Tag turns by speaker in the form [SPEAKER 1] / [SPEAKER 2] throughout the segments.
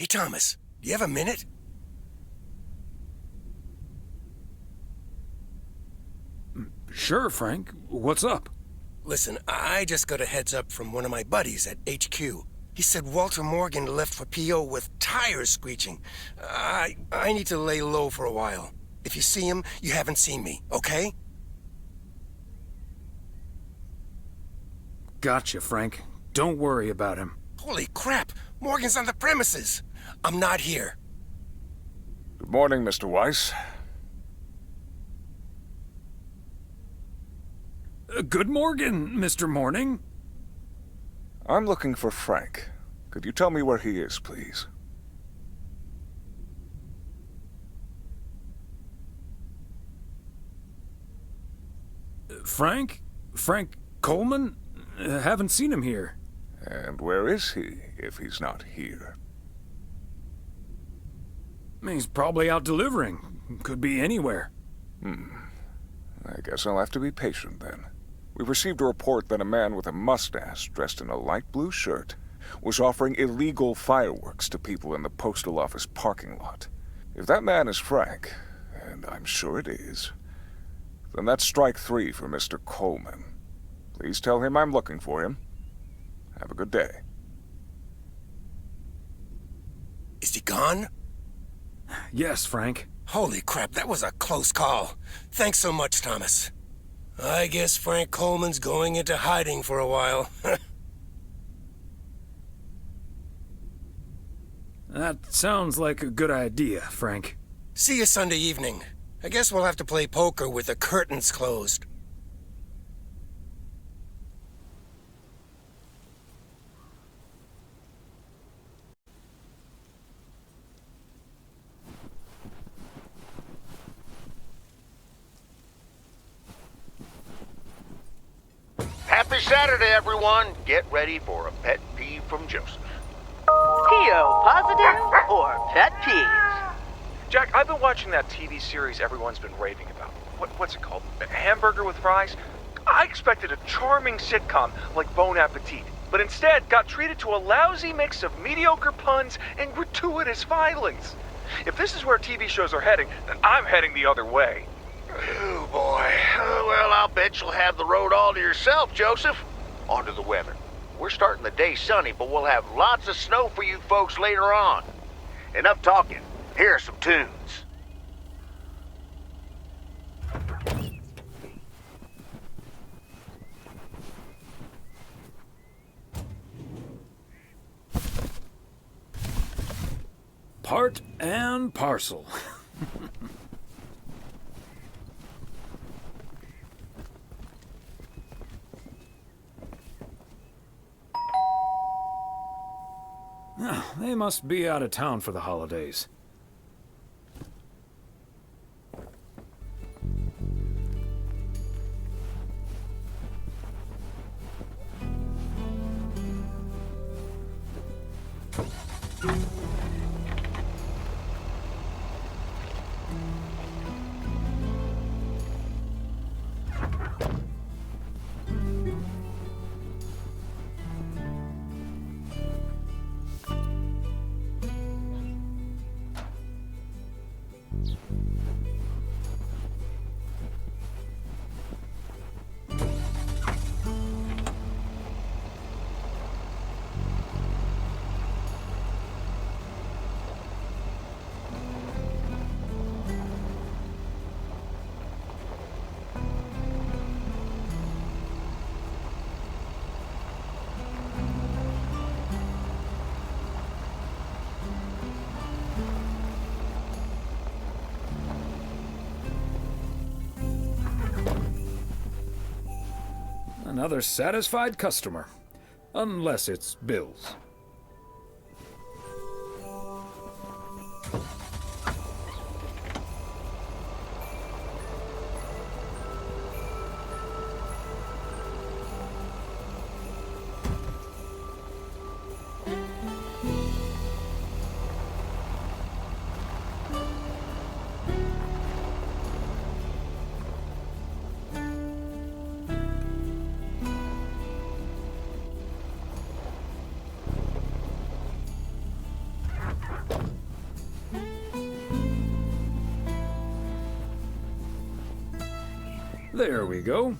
[SPEAKER 1] Hey, Thomas, do you have a minute?
[SPEAKER 2] Sure, Frank. What's up?
[SPEAKER 1] Listen, I just got a heads up from one of my buddies at HQ. He said Walter Morgan left for PO with tires screeching. I need to lay low for a while. If you see him, you haven't seen me, okay?
[SPEAKER 2] Gotcha, Frank. Don't worry about him.
[SPEAKER 1] Holy crap! Morgan's on the premises! I'm not here.
[SPEAKER 3] Good morning, Mr. Weiss.
[SPEAKER 2] Good morning, Mr. Morning.
[SPEAKER 3] I'm looking for Frank. Could you tell me where he is, please?
[SPEAKER 2] Frank? Frank Coleman? Haven't seen him here.
[SPEAKER 3] And where is he, if he's not here?
[SPEAKER 2] He's probably out delivering. Could be anywhere.
[SPEAKER 3] I guess I'll have to be patient then. We've received a report that a man with a mustache, dressed in a light blue shirt, was offering illegal fireworks to people in the postal office parking lot. If that man is Frank, and I'm sure it is, then that's strike 3 for Mr. Coleman. Please tell him I'm looking for him. Have a good day.
[SPEAKER 1] Is he gone?
[SPEAKER 2] Yes, Frank.
[SPEAKER 1] Holy crap, that was a close call. Thanks so much, Thomas. I guess Frank Coleman's going into hiding for a while.
[SPEAKER 2] That sounds like a good idea, Frank.
[SPEAKER 1] See you Sunday evening. I guess we'll have to play poker with the curtains closed.
[SPEAKER 4] Happy Saturday, everyone. Get ready for a pet peeve from Joseph.
[SPEAKER 5] P.O. positive or pet peeves?
[SPEAKER 6] Jack, I've been watching that TV series everyone's been raving about. What's it called? A Hamburger with Fries? I expected a charming sitcom like Bon Appetit, but instead got treated to a lousy mix of mediocre puns and gratuitous violence. If this is where TV shows are heading, then I'm heading the other way.
[SPEAKER 4] Oh, boy. Well, I'll bet you'll have the road all to yourself, Joseph. On to the weather. We're starting the day sunny, but we'll have lots of snow for you folks later on. Enough talking. Here are some tunes.
[SPEAKER 2] Part and parcel. They must be out of town for the holidays. Another satisfied customer. Unless it's Bill's. There we go.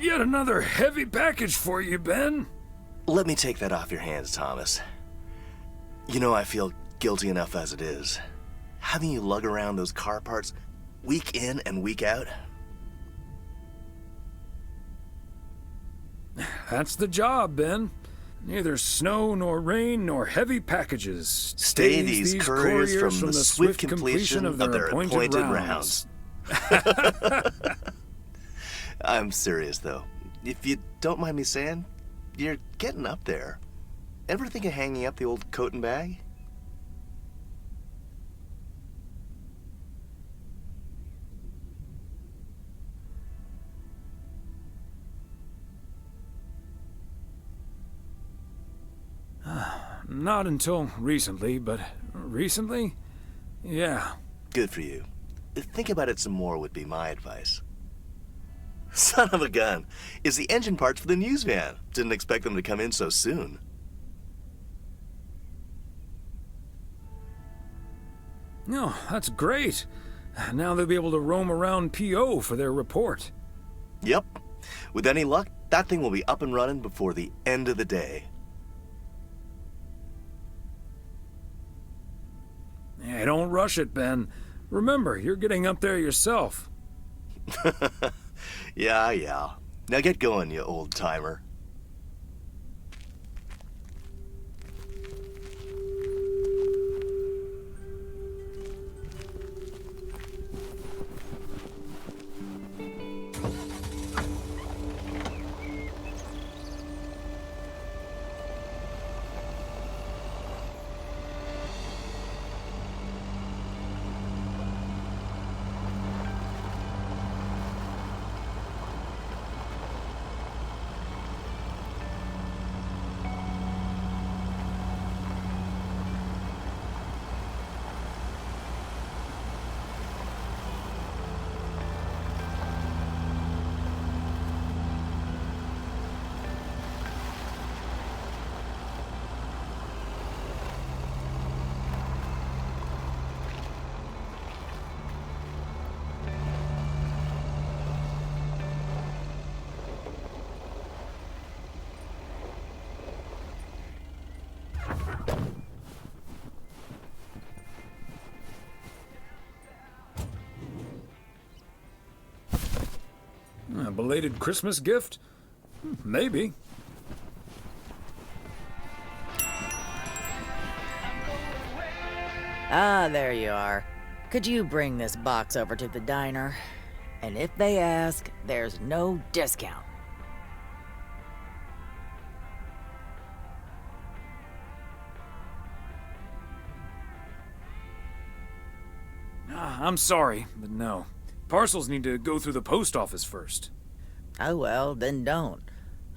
[SPEAKER 2] Yet another heavy package for you, Ben.
[SPEAKER 7] Let me take that off your hands, Thomas. You know I feel guilty enough as it is. Having you lug around those car parts week in and week out.
[SPEAKER 2] That's the job, Ben. Neither snow nor rain nor heavy packages
[SPEAKER 7] Stay these couriers from the swift completion of their appointed rounds. I'm serious, though. If you don't mind me saying, you're getting up there. Ever think of hanging up the old coat and bag?
[SPEAKER 2] Not until recently, but recently? Yeah.
[SPEAKER 7] Good for you. Think about it some more would be my advice. Son of a gun. It's the engine parts for the news van. Didn't expect them to come in so soon.
[SPEAKER 2] No, that's great. Now they'll be able to roam around PO for their report.
[SPEAKER 7] Yep. With any luck, that thing will be up and running before the end of the day.
[SPEAKER 2] Hey, don't rush it, Ben. Remember, you're getting up there yourself.
[SPEAKER 7] Yeah. Now get going, you old-timer.
[SPEAKER 2] A belated Christmas gift? Maybe.
[SPEAKER 8] Ah, there you are. Could you bring this box over to the diner? And if they ask, there's no discount.
[SPEAKER 2] I'm sorry, but no. Parcels need to go through the post office first.
[SPEAKER 8] Oh well, then don't.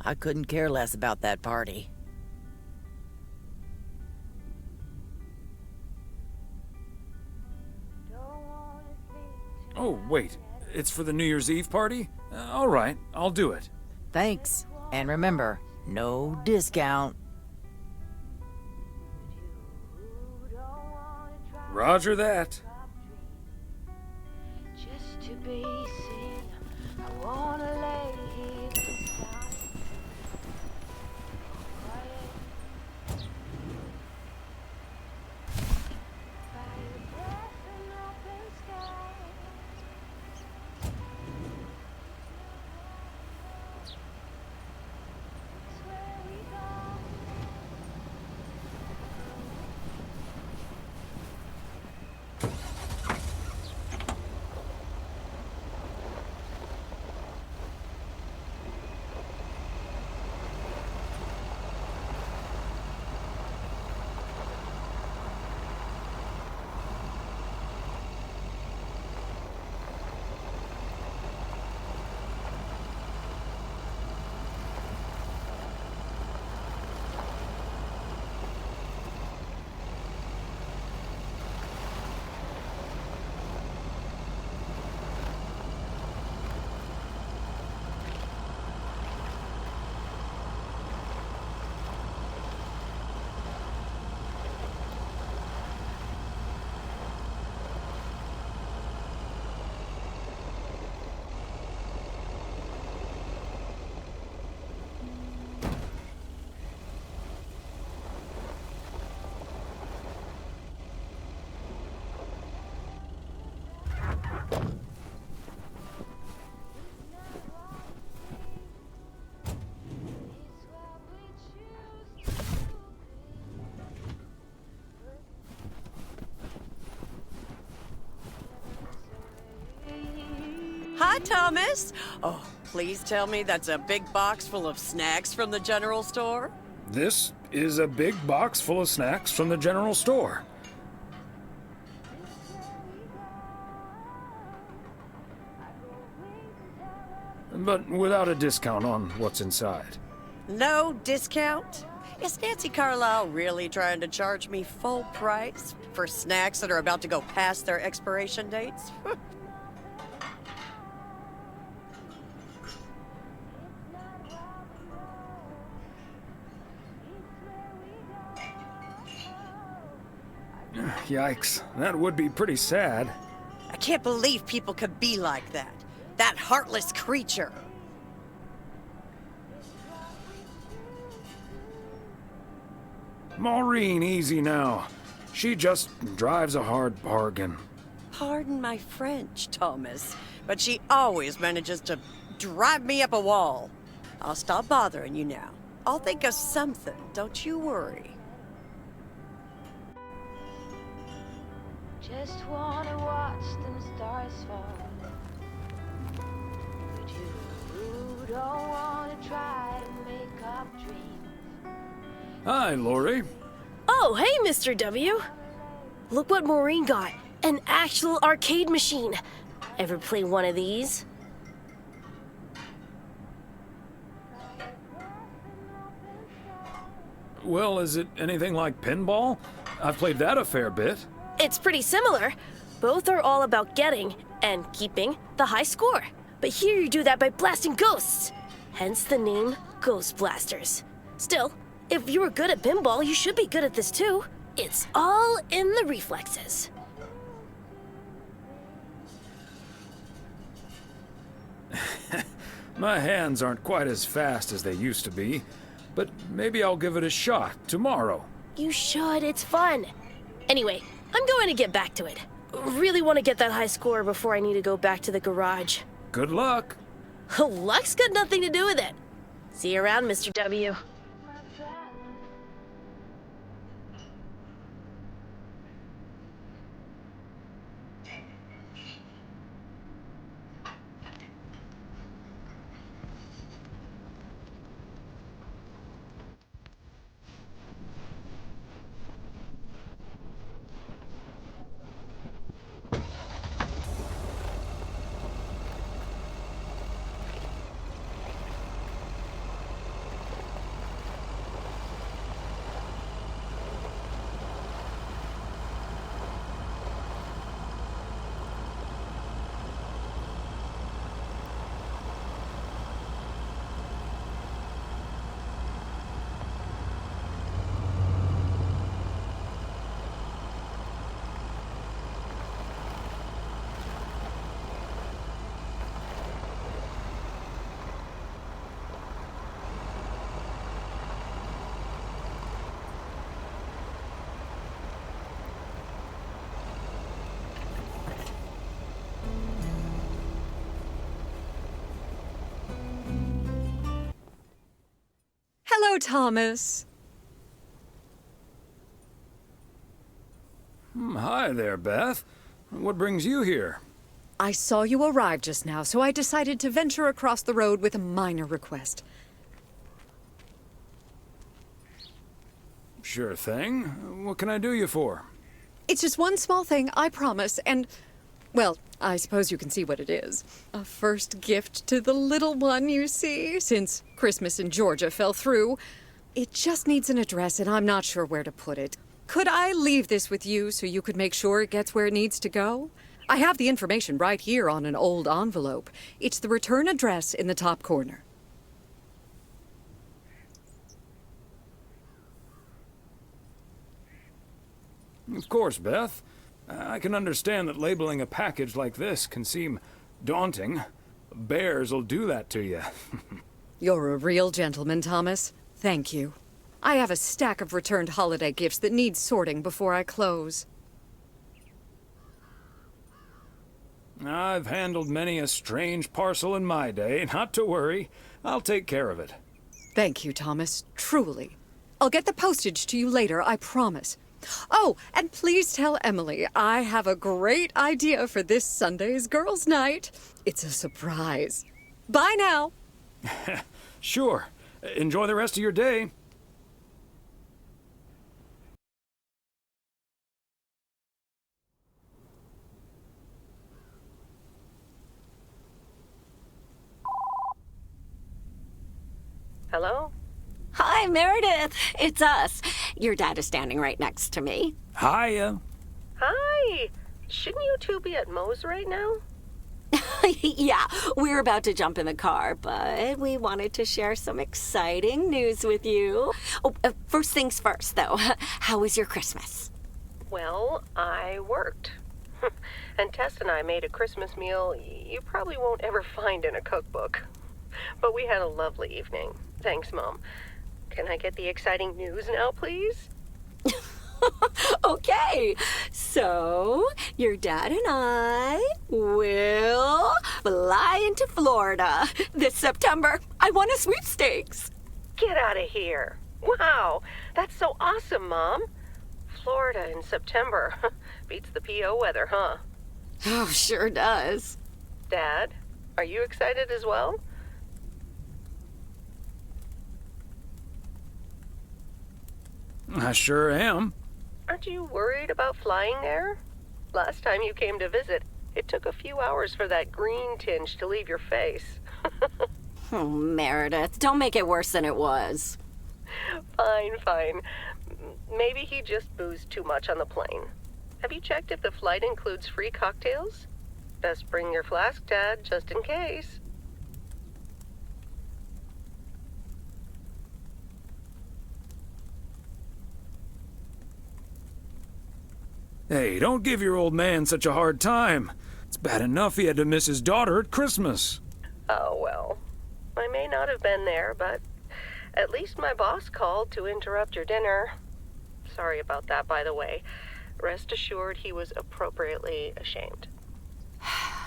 [SPEAKER 8] I couldn't care less about that party.
[SPEAKER 2] Oh, wait. It's for the New Year's Eve party? All right, I'll do it.
[SPEAKER 8] Thanks. And remember, no discount.
[SPEAKER 2] Roger that.
[SPEAKER 9] Just to be seen, I wanna lay here beside quiet. By the breath and open sky. It's where we go.
[SPEAKER 5] Hi, Thomas. Oh, please tell me that's a big box full of snacks from the general store?
[SPEAKER 2] This is a big box full of snacks from the general store. But without a discount on what's inside.
[SPEAKER 5] No discount? Is Nancy Carlisle really trying to charge me full price for snacks that are about to go past their expiration dates?
[SPEAKER 2] Yikes, that would be pretty sad.
[SPEAKER 5] I can't believe people could be like that. That heartless creature.
[SPEAKER 2] Maureen, easy now. She just drives a hard bargain.
[SPEAKER 5] Pardon my French, Thomas, but she always manages to drive me up a wall. I'll stop bothering you now. I'll think of something, don't you worry.
[SPEAKER 9] Just wanna watch them stars fall. But you don't wanna try to make up dreams.
[SPEAKER 2] Hi, Lori.
[SPEAKER 10] Oh, hey, Mr. W. Look what Maureen got. An actual arcade machine. Ever play one of these?
[SPEAKER 2] Well, is it anything like pinball? I've played that a fair bit.
[SPEAKER 10] It's pretty similar. Both are all about getting and keeping the high score. But here you do that by blasting ghosts. Hence the name Ghost Blasters. Still, if you were good at pinball, you should be good at this too. It's all in the reflexes.
[SPEAKER 2] My hands aren't quite as fast as they used to be, but maybe I'll give it a shot tomorrow.
[SPEAKER 10] You should, it's fun. Anyway, I'm going to get back to it. Really want to get that high score before I need to go back to the garage.
[SPEAKER 2] Good luck.
[SPEAKER 10] Luck's got nothing to do with it. See you around, Mr. W.
[SPEAKER 11] Hello, Thomas.
[SPEAKER 2] Hi there, Beth. What brings you here?
[SPEAKER 11] I saw you arrive just now, so I decided to venture across the road with a minor request.
[SPEAKER 2] Sure thing. What can I do you for?
[SPEAKER 11] It's just one small thing, I promise, and, well, I suppose you can see what it is. A first gift to the little one, you see, since Christmas in Georgia fell through. It just needs an address, and I'm not sure where to put it. Could I leave this with you so you could make sure it gets where it needs to go? I have the information right here on an old envelope. It's the return address in the top corner.
[SPEAKER 2] Of course, Beth. I can understand that labeling a package like this can seem daunting. Bears'll do that to you.
[SPEAKER 11] You're a real gentleman, Thomas. Thank you. I have a stack of returned holiday gifts that need sorting before I close.
[SPEAKER 2] I've handled many a strange parcel in my day. Not to worry. I'll take care of it.
[SPEAKER 11] Thank you, Thomas. Truly. I'll get the postage to you later, I promise. Oh, and please tell Emily I have a great idea for this Sunday's girls' night. It's a surprise. Bye now.
[SPEAKER 2] Sure. Enjoy the rest of your day.
[SPEAKER 12] Hello?
[SPEAKER 13] Hi, Meredith. It's us. Your dad is standing right next to me.
[SPEAKER 2] Hiya.
[SPEAKER 12] Hi! Shouldn't you two be at Moe's right now?
[SPEAKER 13] Yeah, we're about to jump in the car, but we wanted to share some exciting news with you. Oh, first things first, though. How was your Christmas?
[SPEAKER 12] Well, I worked. And Tess and I made a Christmas meal you probably won't ever find in a cookbook. But we had a lovely evening. Thanks, Mom. Can I get the exciting news now, please?
[SPEAKER 13] Okay, so your dad and I will fly into Florida this September. I won a sweepstakes.
[SPEAKER 12] Get out of here. Wow, that's so awesome, Mom. Florida in September. Beats the PO weather, huh?
[SPEAKER 13] Oh, sure does.
[SPEAKER 12] Dad, are you excited as well?
[SPEAKER 2] I sure am.
[SPEAKER 12] Aren't you worried about flying there? Last time you came to visit, it took a few hours for that green tinge to leave your face.
[SPEAKER 13] Oh, Meredith, don't make it worse than it was.
[SPEAKER 12] Fine. Maybe he just boozed too much on the plane. Have you checked if the flight includes free cocktails? Best bring your flask, Dad, just in case.
[SPEAKER 2] Hey, don't give your old man such a hard time. It's bad enough he had to miss his daughter at Christmas.
[SPEAKER 12] Oh, well. I may not have been there, but at least my boss called to interrupt your dinner. Sorry about that, by the way. Rest assured he was appropriately ashamed.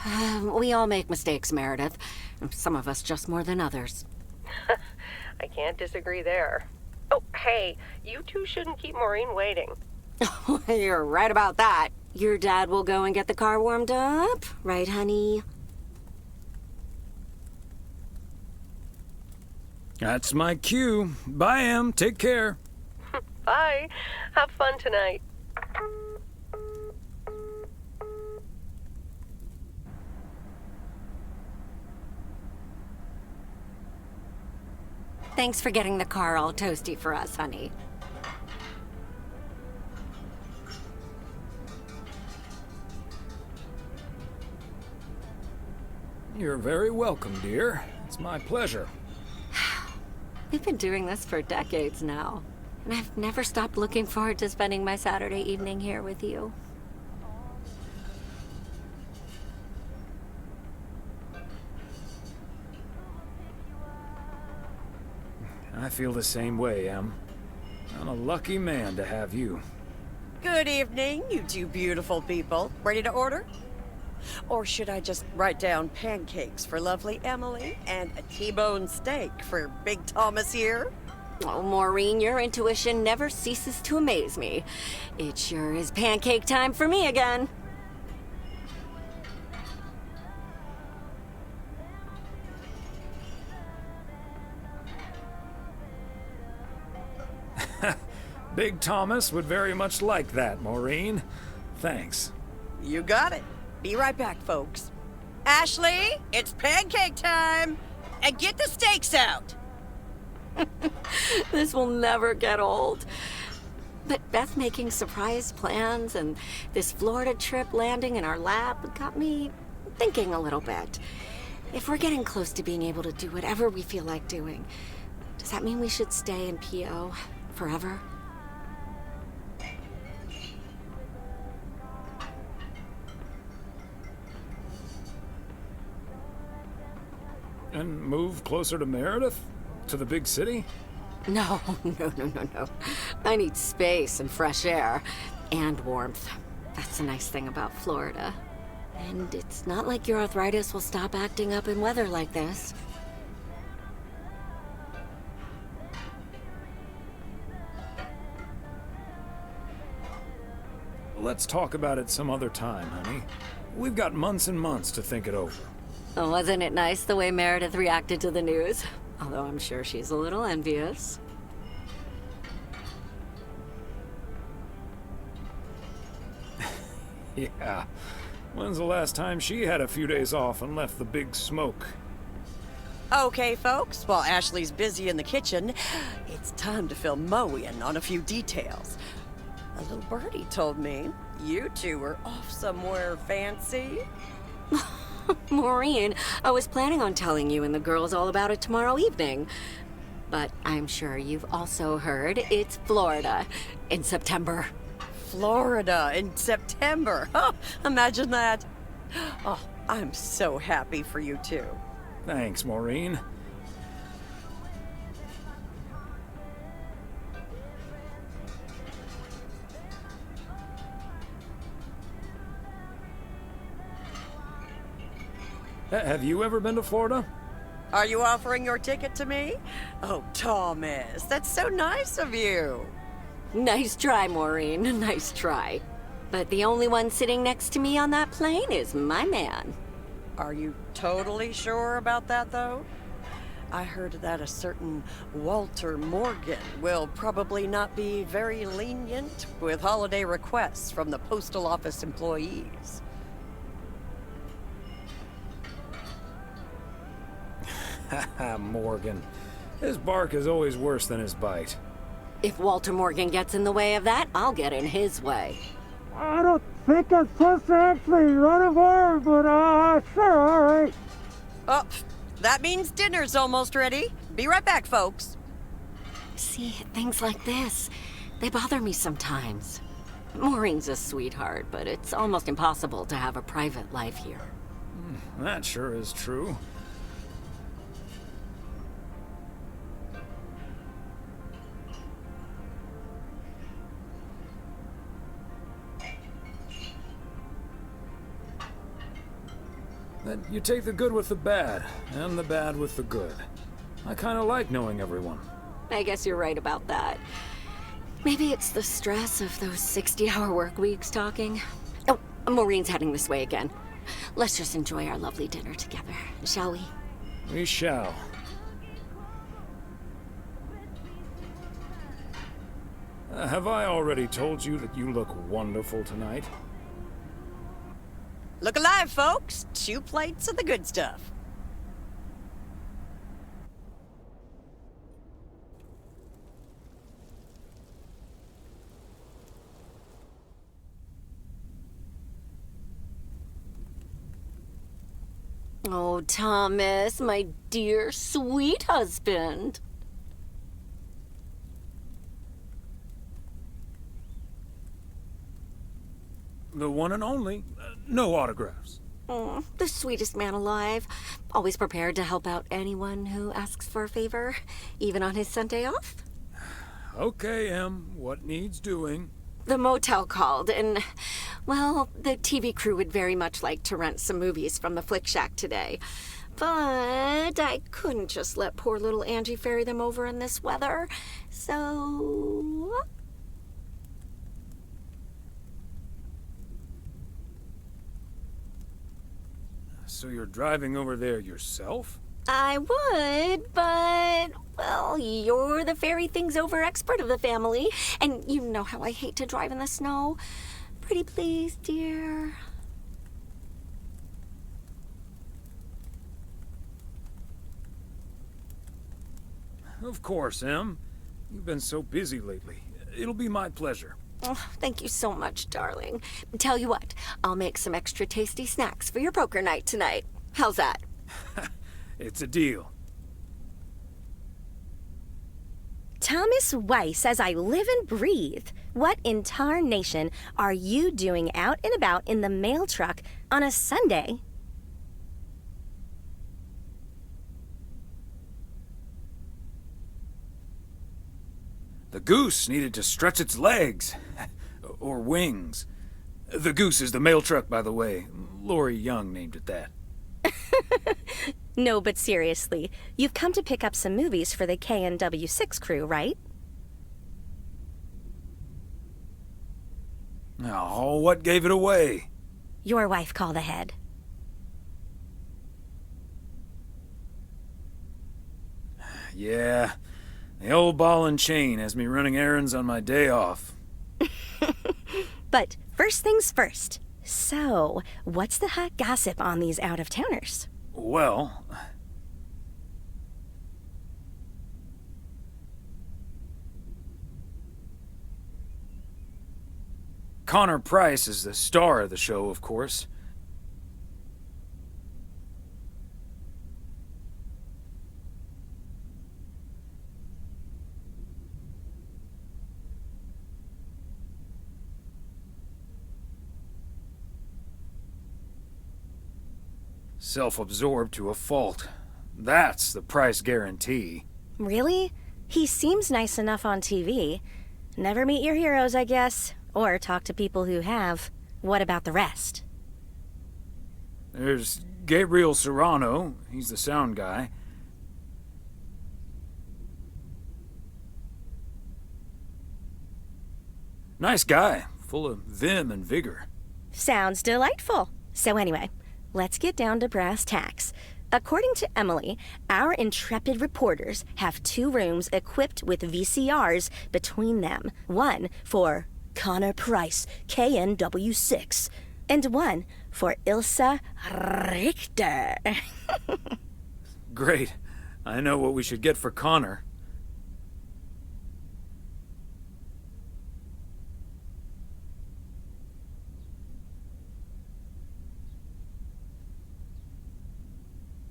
[SPEAKER 13] We all make mistakes, Meredith. Some of us just more than others.
[SPEAKER 12] I can't disagree there. Oh, hey, you two shouldn't keep Maureen waiting.
[SPEAKER 13] You're right about that. Your dad will go and get the car warmed up, right, honey?
[SPEAKER 2] That's my cue. Bye, Em. Take care.
[SPEAKER 12] Bye. Have fun tonight.
[SPEAKER 13] Thanks for getting the car all toasty for us, honey.
[SPEAKER 2] You're very welcome, dear. It's my pleasure.
[SPEAKER 13] We've been doing this for decades now, and I've never stopped looking forward to spending my Saturday evening here with you.
[SPEAKER 2] I feel the same way, Em. I'm a lucky man to have you.
[SPEAKER 5] Good evening, you two beautiful people. Ready to order? Or should I just write down pancakes for lovely Emily and a T-bone steak for Big Thomas here?
[SPEAKER 13] Oh, Maureen, your intuition never ceases to amaze me. It sure is pancake time for me again.
[SPEAKER 2] Big Thomas would very much like that, Maureen. Thanks.
[SPEAKER 5] You got it. Be right back, folks. Ashley, it's pancake time! And get the steaks out!
[SPEAKER 13] This will never get old. But Beth making surprise plans and this Florida trip landing in our lap got me thinking a little bit. If we're getting close to being able to do whatever we feel like doing, does that mean we should stay in PO forever?
[SPEAKER 2] And move closer to Meredith? To the big city?
[SPEAKER 13] No. I need space and fresh air. And warmth. That's the nice thing about Florida. And it's not like your arthritis will stop acting up in weather like this.
[SPEAKER 2] Let's talk about it some other time, honey. We've got months and months to think it over.
[SPEAKER 13] Oh, wasn't it nice the way Meredith reacted to the news? Although I'm sure she's a little envious.
[SPEAKER 2] Yeah. When's the last time she had a few days off and left the big smoke?
[SPEAKER 5] Okay, folks, while Ashley's busy in the kitchen, it's time to fill Moe in on a few details. A little birdie told me you two were off somewhere fancy.
[SPEAKER 13] Maureen, I was planning on telling you and the girls all about it tomorrow evening. But I'm sure you've also heard it's Florida in September.
[SPEAKER 5] Florida in September. Oh, imagine that. Oh, I'm so happy for you two.
[SPEAKER 2] Thanks, Maureen. Have you ever been to Florida?
[SPEAKER 5] Are you offering your ticket to me? Oh, Thomas, that's so nice of you.
[SPEAKER 13] Nice try, Maureen. Nice try. But the only one sitting next to me on that plane is my man.
[SPEAKER 5] Are you totally sure about that, though? I heard that a certain Walter Morgan will probably not be very lenient with holiday requests from the postal office employees.
[SPEAKER 2] Haha, Morgan. His bark is always worse than his bite.
[SPEAKER 13] If Walter Morgan gets in the way of that, I'll get in his way.
[SPEAKER 14] I don't think I'm supposed to actually run a bar, but sure, all right.
[SPEAKER 5] Oh, that means dinner's almost ready. Be right back, folks.
[SPEAKER 13] See, things like this, they bother me sometimes. Maureen's a sweetheart, but it's almost impossible to have a private life here.
[SPEAKER 2] That sure is true. That you take the good with the bad, and the bad with the good. I kind of like knowing everyone.
[SPEAKER 13] I guess you're right about that. Maybe it's the stress of those 60-hour work weeks talking. Oh, Maureen's heading this way again. Let's just enjoy our lovely dinner together, shall we?
[SPEAKER 2] We shall. Have I already told you that you look wonderful tonight?
[SPEAKER 5] Look alive, folks. 2 plates of the good stuff.
[SPEAKER 13] Oh, Thomas, my dear, sweet husband.
[SPEAKER 2] The one and only. No autographs.
[SPEAKER 13] The sweetest man alive. Always prepared to help out anyone who asks for a favor, even on his Sunday off.
[SPEAKER 2] Okay, Em. What needs doing?
[SPEAKER 13] The motel called, and, well, the TV crew would very much like to rent some movies from the Flick Shack today. But I couldn't just let poor little Angie ferry them over in this weather, so...
[SPEAKER 2] So you're driving over there yourself?
[SPEAKER 13] I would, but, well, you're the ferry things over expert of the family, and you know how I hate to drive in the snow. Pretty please, dear.
[SPEAKER 2] Of course, Em. You've been so busy lately. It'll be my pleasure.
[SPEAKER 13] Oh, thank you so much, darling. Tell you what, I'll make some extra tasty snacks for your poker night tonight. How's that?
[SPEAKER 2] It's a deal.
[SPEAKER 15] Thomas Weiss, as I live and breathe. What in tarnation are you doing out and about in the mail truck on a Sunday?
[SPEAKER 2] The goose needed to stretch its legs. Or wings. The goose is the mail truck, by the way. Lori Young named it that.
[SPEAKER 15] No, but seriously, you've come to pick up some movies for the KNW6 crew, right?
[SPEAKER 2] Oh, what gave it away?
[SPEAKER 15] Your wife called ahead.
[SPEAKER 2] Yeah, the old ball and chain has me running errands on my day off.
[SPEAKER 15] But first things first. So, what's the hot gossip on these out-of-towners?
[SPEAKER 2] Well... Connor Price is the star of the show, of course. Self-absorbed to a fault. That's the Price guarantee.
[SPEAKER 15] Really? He seems nice enough on TV. Never meet your heroes, I guess. Or talk to people who have. What about the rest?
[SPEAKER 2] There's Gabriel Serrano. He's the sound guy. Nice guy. Full of vim and vigor.
[SPEAKER 15] Sounds delightful. So anyway, let's get down to brass tacks. According to Emily, our intrepid reporters have 2 rooms equipped with VCRs between them. One for Connor Price, KNW6, and one for Ilsa Richter.
[SPEAKER 2] Great. I know what we should get for Connor.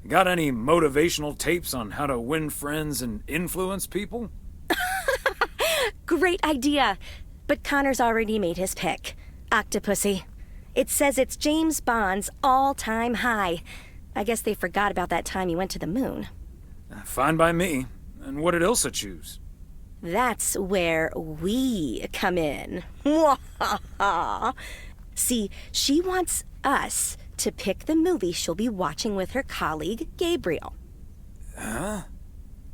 [SPEAKER 2] Got any motivational tapes on how to win friends and influence people?
[SPEAKER 15] Great idea. But Connor's already made his pick. Octopussy. It says it's James Bond's all-time high. I guess they forgot about that time he went to the moon.
[SPEAKER 2] Fine by me. And what did Ilsa choose?
[SPEAKER 15] That's where we come in. See, she wants us to pick the movie she'll be watching with her colleague, Gabriel.
[SPEAKER 2] Huh?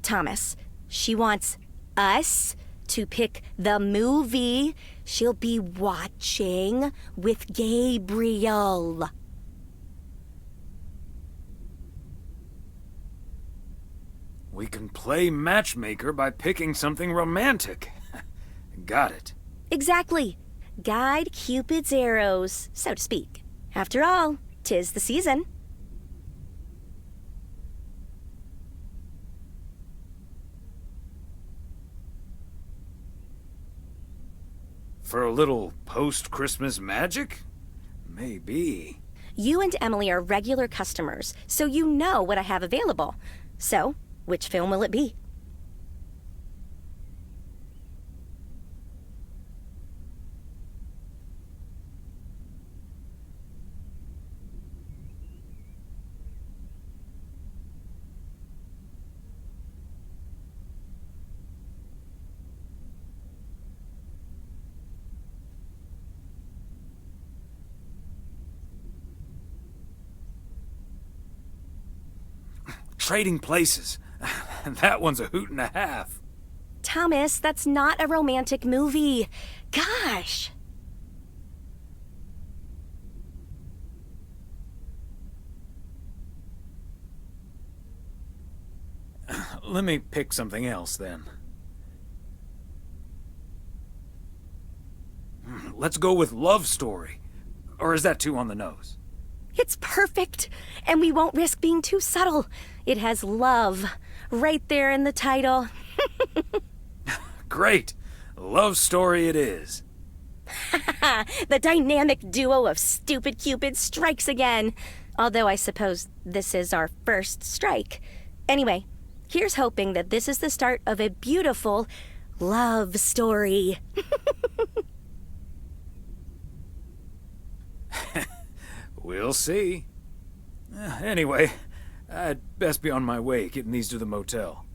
[SPEAKER 15] Thomas, she wants us to pick the movie she'll be watching with Gabriel.
[SPEAKER 2] We can play matchmaker by picking something romantic. Got it.
[SPEAKER 15] Exactly. Guide Cupid's arrows, so to speak. After all, 'tis the season.
[SPEAKER 2] For a little post-Christmas magic? Maybe.
[SPEAKER 15] You and Emily are regular customers, so you know what I have available. So, which film will it be?
[SPEAKER 2] Trading Places. That one's a hoot and a half.
[SPEAKER 15] Thomas, that's not a romantic movie. Gosh.
[SPEAKER 2] Let me pick something else, then. Let's go with Love Story. Or is that too on the nose?
[SPEAKER 15] It's perfect, and we won't risk being too subtle. It has love right there in the title.
[SPEAKER 2] Great. Love Story it is.
[SPEAKER 15] The dynamic duo of stupid Cupid strikes again. Although I suppose this is our first strike. Anyway, here's hoping that this is the start of a beautiful love story.
[SPEAKER 2] We'll see. Anyway, I'd best be on my way, getting these to the motel.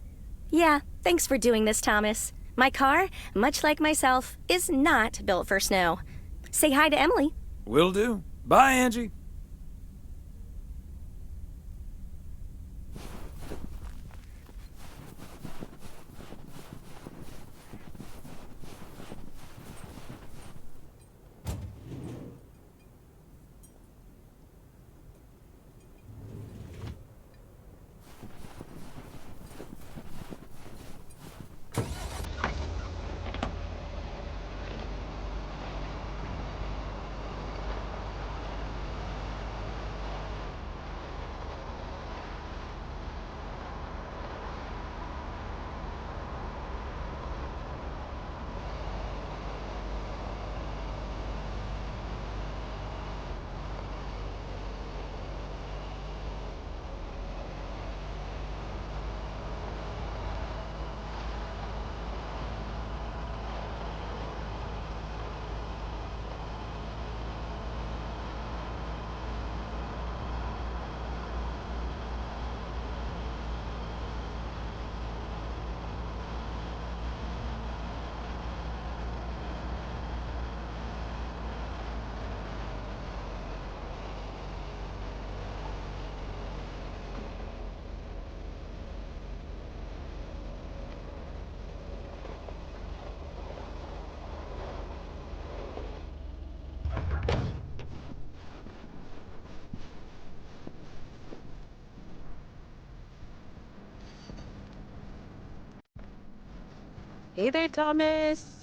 [SPEAKER 15] Yeah, thanks for doing this, Thomas. My car, much like myself, is not built for snow. Say hi to Emily.
[SPEAKER 2] Will do. Bye, Angie.
[SPEAKER 12] Hey there, Thomas.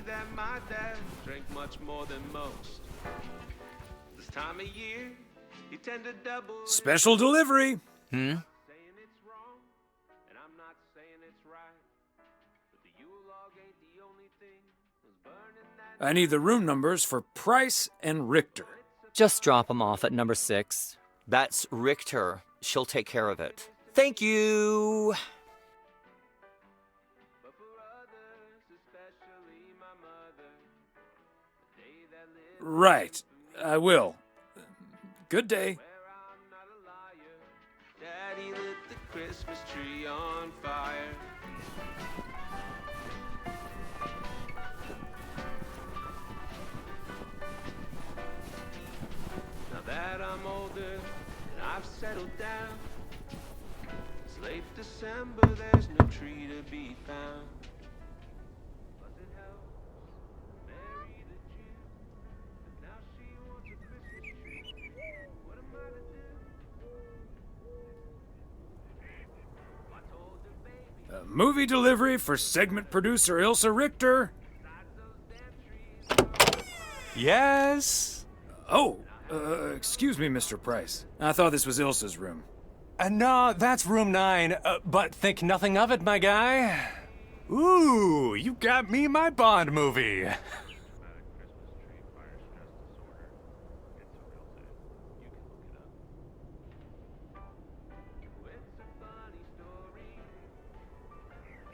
[SPEAKER 16] that my dad drank much more than most. This time of year, he tended to double.
[SPEAKER 2] Special delivery. I need the room numbers for Price and Richter.
[SPEAKER 17] Just drop them off at number 6. That's Richter. She'll take care of it. Thank you.
[SPEAKER 2] Right. I will. Good day.
[SPEAKER 16] Daddy lit the Christmas tree on fire. Now that I'm older and I've settled down, it's late December, there's no tree to be found. But it helps Mary the Jew, and now she wants a Christmas tree. What am I to do? I told her, baby.
[SPEAKER 2] Movie delivery for segment producer Ilsa Richter.
[SPEAKER 18] Yes?
[SPEAKER 2] Oh, excuse me, Mr. Price. I thought this was Ilsa's room.
[SPEAKER 18] No, that's room 9, but think nothing of it, my guy. Ooh, you got me my Bond movie.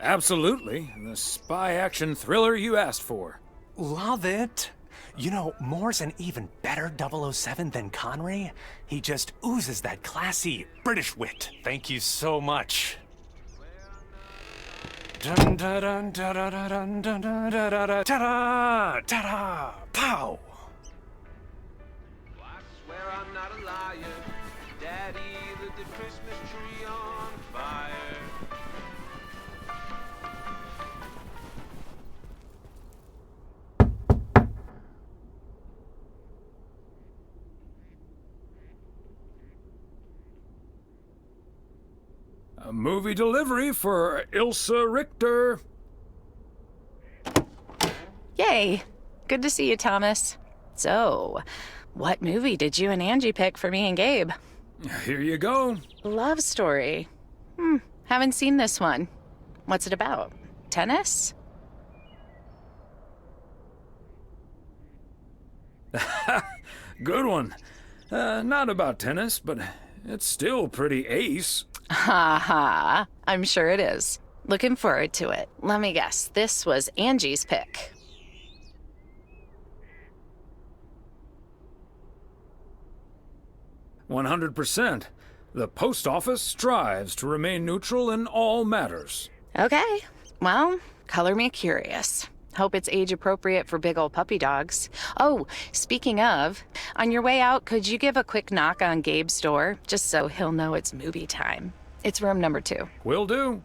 [SPEAKER 2] Absolutely. The spy action thriller you asked for.
[SPEAKER 18] Love it. You know, Moore's an even better 007 than Connery. He just oozes that classy British wit. Thank you so much. Dun dun dun dun dun dun dun dun dun ta-da! Ta-da! Pow!
[SPEAKER 16] I swear I'm not a liar. Daddy lit the Christmas tree on fire.
[SPEAKER 2] A movie delivery for Ilsa Richter.
[SPEAKER 19] Yay! Good to see you, Thomas. So, what movie did you and Angie pick for me and Gabe?
[SPEAKER 2] Here you go.
[SPEAKER 19] Love story. Haven't seen this one. What's it about? Tennis?
[SPEAKER 2] Good one. Not about tennis, but it's still pretty ace.
[SPEAKER 19] Ha ha. I'm sure it is. Looking forward to it. Let me guess. This was Angie's pick.
[SPEAKER 2] "100%. The post office strives to remain neutral in all matters."
[SPEAKER 19] Okay. Well, color me curious. Hope it's age appropriate for big old puppy dogs. Oh, speaking of, on your way out, could you give a quick knock on Gabe's door, just so he'll know it's movie time? It's room number 2.
[SPEAKER 2] Will do.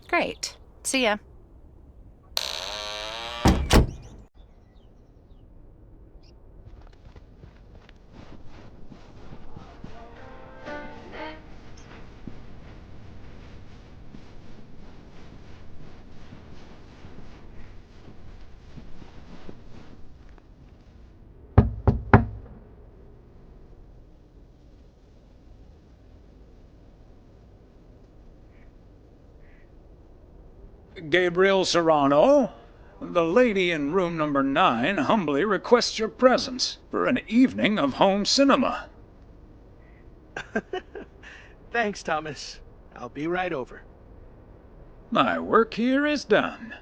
[SPEAKER 19] Great. See ya.
[SPEAKER 20] Gabriel Serrano, the lady in room number 9 humbly requests your presence for an evening of home cinema.
[SPEAKER 21] Thanks, Thomas. I'll be right over.
[SPEAKER 20] My work here is done.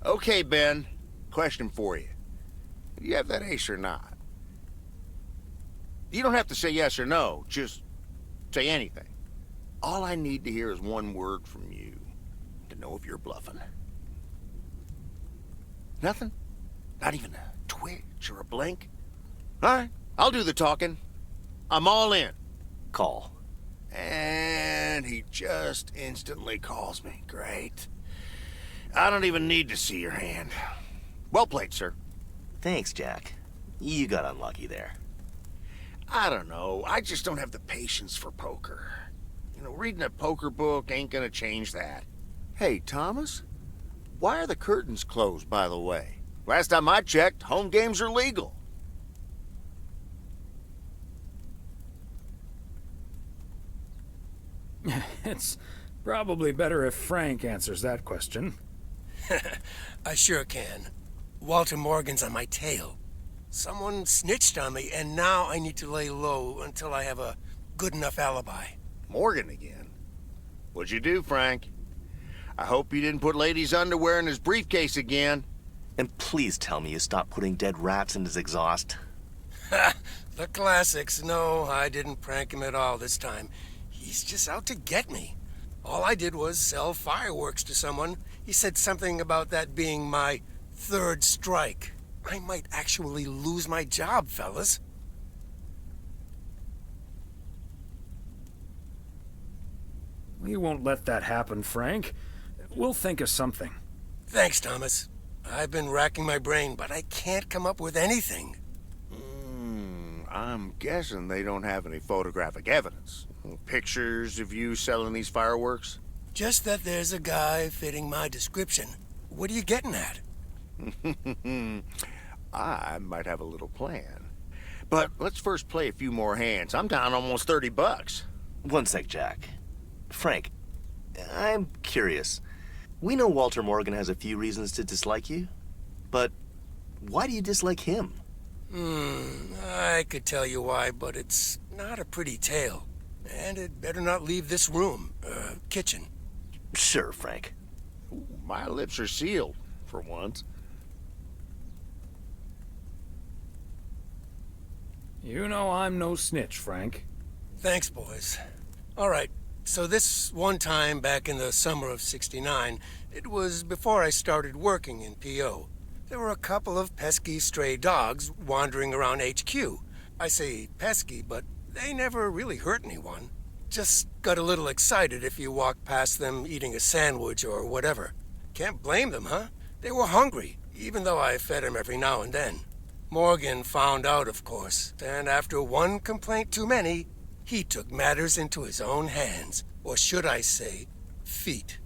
[SPEAKER 4] Okay, Ben. Question for you. Do you have that ace or not? You don't have to say yes or no. Just say anything. All I need to hear is one word from you to know if you're bluffing. Nothing? Not even a twitch or a blink? All right, I'll do the talking. I'm all in.
[SPEAKER 7] Call.
[SPEAKER 4] And he just instantly calls me. Great. I don't even need to see your hand. Well played, sir.
[SPEAKER 7] Thanks, Jack. You got unlucky there.
[SPEAKER 4] I don't know. I just don't have the patience for poker. You know, reading a poker book ain't gonna change that. Hey, Thomas? Why are the curtains closed, by the way? Last time I checked, home games are legal.
[SPEAKER 2] It's probably better if Frank answers that question.
[SPEAKER 1] I sure can. Walter Morgan's on my tail. Someone snitched on me, and now I need to lay low until I have a good enough alibi.
[SPEAKER 4] Morgan again? What'd you do, Frank? I hope you didn't put ladies' underwear in his briefcase again.
[SPEAKER 7] And please tell me you stopped putting dead rats in his exhaust.
[SPEAKER 1] The classics. No, I didn't prank him at all this time. He's just out to get me. All I did was sell fireworks to someone. He said something about that being my third strike. I might actually lose my job, fellas.
[SPEAKER 2] We won't let that happen, Frank. We'll think of something.
[SPEAKER 1] Thanks, Thomas. I've been racking my brain, but I can't come up with anything.
[SPEAKER 4] I'm guessing they don't have any photographic evidence. Pictures of you selling these fireworks?
[SPEAKER 1] Just that there's a guy fitting my description. What are you getting at?
[SPEAKER 4] I might have a little plan. But let's first play a few more hands. I'm down almost $30.
[SPEAKER 7] One sec, Jack. Frank, I'm curious. We know Walter Morgan has a few reasons to dislike you, but why do you dislike him?
[SPEAKER 1] I could tell you why, but it's not a pretty tale. And it better not leave this room, kitchen.
[SPEAKER 7] Sure, Frank.
[SPEAKER 4] My lips are sealed, for once.
[SPEAKER 2] You know I'm no snitch, Frank.
[SPEAKER 1] Thanks, boys. All right, so this one time back in the summer of '69, it was before I started working in P.O. There were a couple of pesky stray dogs wandering around HQ. I say pesky, but they never really hurt anyone. Just got a little excited if you walked past them eating a sandwich or whatever. Can't blame them, huh? They were hungry, even though I fed them every now and then. Morgan found out, of course, and after one complaint too many, he took matters into his own hands, or should I say, feet.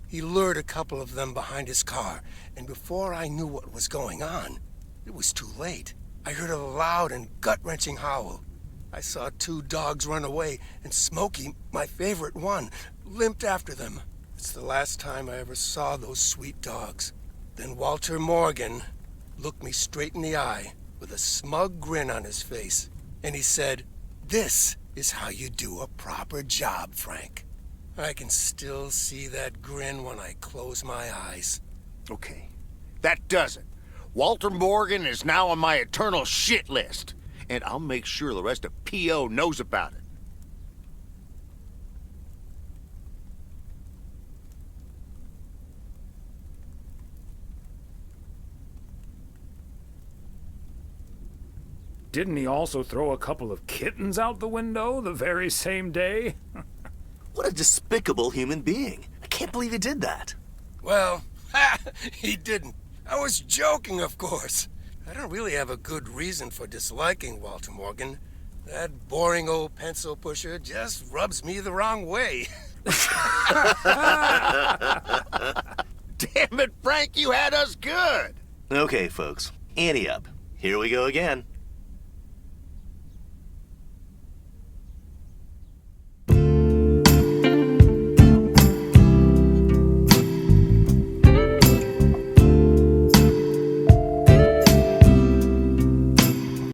[SPEAKER 1] He lured a couple of them behind his car, and before I knew what was going on, it was too late. I heard a loud and gut-wrenching howl. I saw 2 dogs run away, and Smokey, my favorite one, limped after them. It's the last time I ever saw those sweet dogs. Then Walter Morgan looked me straight in the eye with a smug grin on his face, and he said, "This is how you do a proper job, Frank." I can still see that grin when I close my eyes.
[SPEAKER 4] Okay, that does it. Walter Morgan is now on my eternal shit list, and I'll make sure the rest of P.O. knows about it.
[SPEAKER 2] Didn't he also throw a couple of kittens out the window the very same day?
[SPEAKER 7] What a despicable human being. I can't believe he did that.
[SPEAKER 1] Well, he didn't. I was joking, of course. I don't really have a good reason for disliking Walter Morgan. That boring old pencil pusher just rubs me the wrong way.
[SPEAKER 4] Damn it, Frank, you had us good!
[SPEAKER 7] Okay, folks. Ante up. Here we go again.